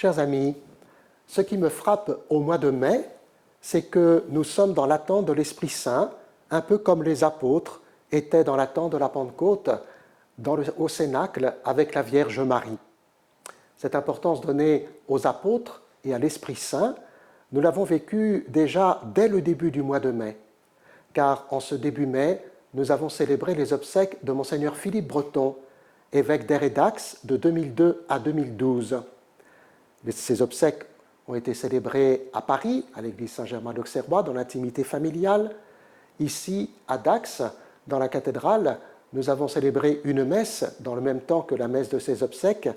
Chers amis, ce qui me frappe au mois de mai, c'est que nous sommes dans l'attente de l'Esprit Saint, un peu comme les apôtres étaient dans l'attente de la Pentecôte au Cénacle avec la Vierge Marie. Cette importance donnée aux apôtres et à l'Esprit Saint, nous l'avons vécu déjà dès le début du mois de mai, car en ce début mai, nous avons célébré les obsèques de Monseigneur Philippe Breton, évêque d'Aire et d'Ax de 2002 à 2012. Ces obsèques ont été célébrées à Paris, à l'église Saint-Germain d'Auxerrois, dans l'intimité familiale. Ici, à Dax, dans la cathédrale, nous avons célébré une messe dans le même temps que la messe de ces obsèques,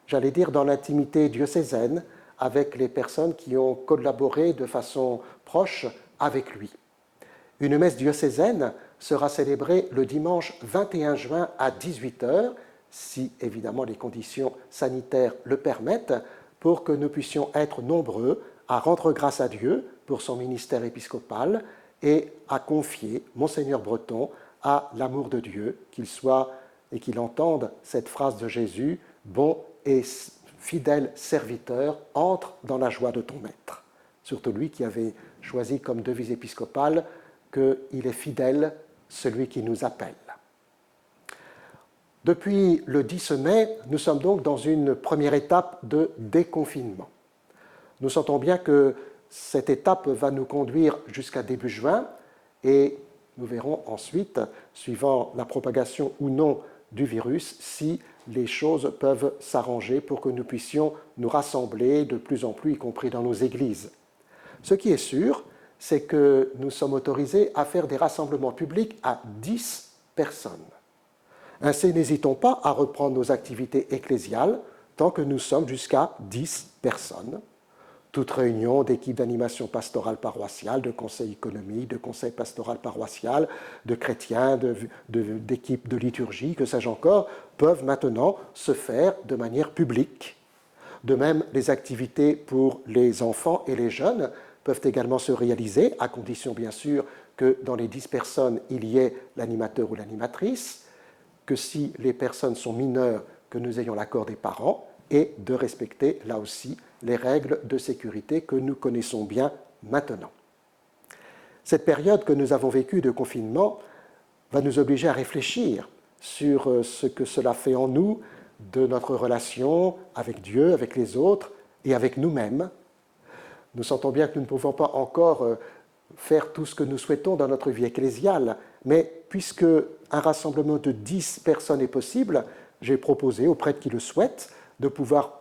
j'allais dire dans l'intimité diocésaine, avec les personnes qui ont collaboré de façon proche avec lui. Une messe diocésaine sera célébrée le dimanche 21 juin à 18h, si évidemment les conditions sanitaires le permettent, pour que nous puissions être nombreux à rendre grâce à Dieu pour son ministère épiscopal et à confier Monseigneur Breton à l'amour de Dieu, qu'il soit et qu'il entende cette phrase de Jésus, « Bon et fidèle serviteur, entre dans la joie de ton maître ». Surtout lui qui avait choisi comme devise épiscopale qu'il est fidèle, celui qui nous appelle. Depuis le 10 mai, nous sommes donc dans une première étape de déconfinement. Nous sentons bien que cette étape va nous conduire jusqu'à début juin et nous verrons ensuite, suivant la propagation ou non du virus, si les choses peuvent s'arranger pour que nous puissions nous rassembler de plus en plus, y compris dans nos églises. Ce qui est sûr, c'est que nous sommes autorisés à faire des rassemblements publics à 10 personnes. Ainsi, n'hésitons pas à reprendre nos activités ecclésiales tant que nous sommes jusqu'à 10 personnes. Toute réunion d'équipes d'animation pastorale paroissiale, de conseil économique, de conseil pastoral paroissial, de chrétiens, d'équipes de liturgie, que sais-je encore, peuvent maintenant se faire de manière publique. De même, les activités pour les enfants et les jeunes peuvent également se réaliser, à condition bien sûr que dans les 10 personnes, il y ait l'animateur ou l'animatrice, que si les personnes sont mineures, que nous ayons l'accord des parents, et de respecter là aussi les règles de sécurité que nous connaissons bien maintenant. Cette période que nous avons vécue de confinement va nous obliger à réfléchir sur ce que cela fait en nous, de notre relation avec Dieu, avec les autres et avec nous-mêmes. Nous sentons bien que nous ne pouvons pas encore faire tout ce que nous souhaitons dans notre vie ecclésiale, mais puisque un rassemblement de 10 personnes est possible, j'ai proposé aux prêtres qui le souhaitent de pouvoir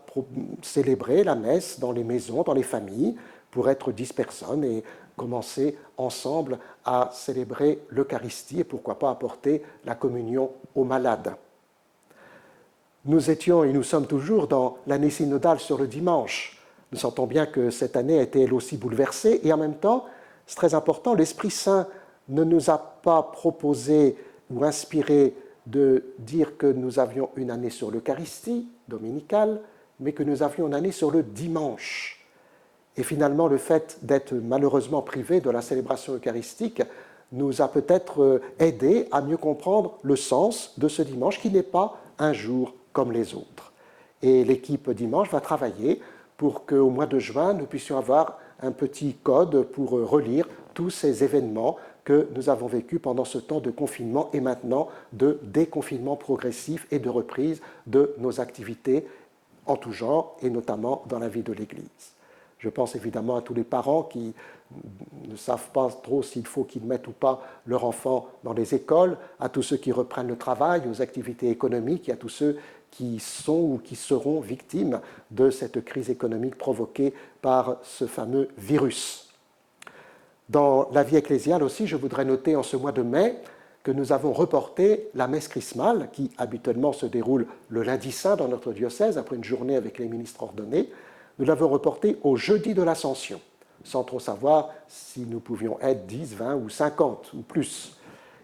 célébrer la messe dans les maisons, dans les familles, pour être 10 personnes et commencer ensemble à célébrer l'Eucharistie et pourquoi pas apporter la communion aux malades. Nous étions et nous sommes toujours dans l'année synodale sur le dimanche. Nous sentons bien que cette année a été elle aussi bouleversée et en même temps, c'est très important, l'Esprit Saint ne nous a pas proposé ou inspiré de dire que nous avions une année sur l'Eucharistie dominicale, mais que nous avions une année sur le dimanche. Et finalement, le fait d'être malheureusement privés de la célébration eucharistique nous a peut-être aidé à mieux comprendre le sens de ce dimanche, qui n'est pas un jour comme les autres. Et l'équipe dimanche va travailler pour qu'au mois de juin, nous puissions avoir un petit code pour relire tous ces événements que nous avons vécus pendant ce temps de confinement et maintenant de déconfinement progressif et de reprise de nos activités en tout genre et notamment dans la vie de l'Église. Je pense évidemment à tous les parents qui ne savent pas trop s'il faut qu'ils mettent ou pas leur enfant dans les écoles, à tous ceux qui reprennent le travail, aux activités économiques et à tous ceux qui sont ou qui seront victimes de cette crise économique provoquée par ce fameux virus. Dans la vie ecclésiale aussi, je voudrais noter en ce mois de mai que nous avons reporté la messe chrismale, qui habituellement se déroule le lundi saint dans notre diocèse, après une journée avec les ministres ordonnés. Nous l'avons reportée au jeudi de l'Ascension, sans trop savoir si nous pouvions être 10, 20 ou 50 ou plus.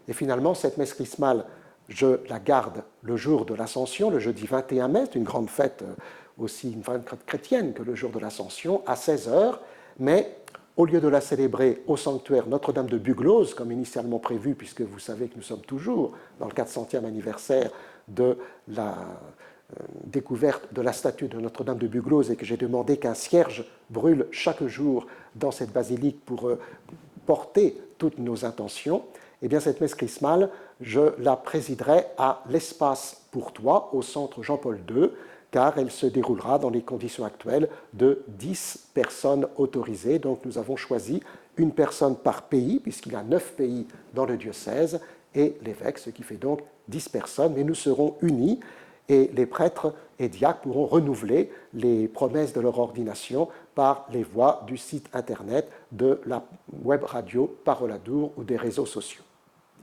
Et finalement, cette messe chrismale, je la garde le jour de l'Ascension, le jeudi 21 mai, c'est une grande fête aussi, une fête chrétienne que le jour de l'Ascension, à 16h, mais au lieu de la célébrer au sanctuaire Notre-Dame de Buglose, comme initialement prévu, puisque vous savez que nous sommes toujours dans le 400e anniversaire de découverte de la statue de Notre-Dame de Bugloz et que j'ai demandé qu'un cierge brûle chaque jour dans cette basilique pour porter toutes nos intentions, eh bien cette messe chrismale, je la présiderai à l'Espace pour toi, au centre Jean-Paul II, car elle se déroulera dans les conditions actuelles de 10 personnes autorisées. Donc nous avons choisi une personne par pays, puisqu'il y a 9 pays dans le diocèse, et l'évêque, ce qui fait donc 10 personnes, mais nous serons unis et les prêtres et diacres pourront renouveler les promesses de leur ordination par les voies du site internet, de la web radio Parole-Adour ou des réseaux sociaux.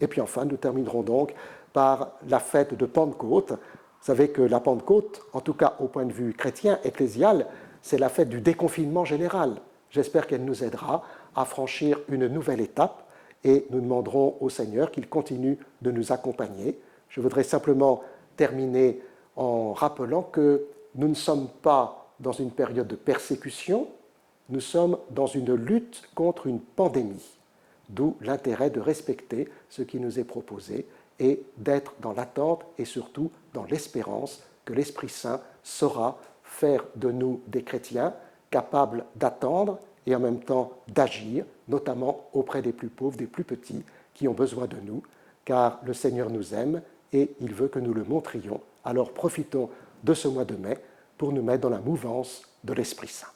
Et puis enfin, nous terminerons donc par la fête de Pentecôte. Vous savez que la Pentecôte, en tout cas au point de vue chrétien, ecclésial, c'est la fête du déconfinement général. J'espère qu'elle nous aidera à franchir une nouvelle étape et nous demanderons au Seigneur qu'il continue de nous accompagner. Je voudrais simplement terminer en rappelant que nous ne sommes pas dans une période de persécution, nous sommes dans une lutte contre une pandémie, d'où l'intérêt de respecter ce qui nous est proposé et d'être dans l'attente et surtout dans l'espérance que l'Esprit Saint saura faire de nous des chrétiens capables d'attendre et en même temps d'agir, notamment auprès des plus pauvres, des plus petits, qui ont besoin de nous, car le Seigneur nous aime et il veut que nous le montrions. Alors profitons de ce mois de mai pour nous mettre dans la mouvance de l'Esprit Saint.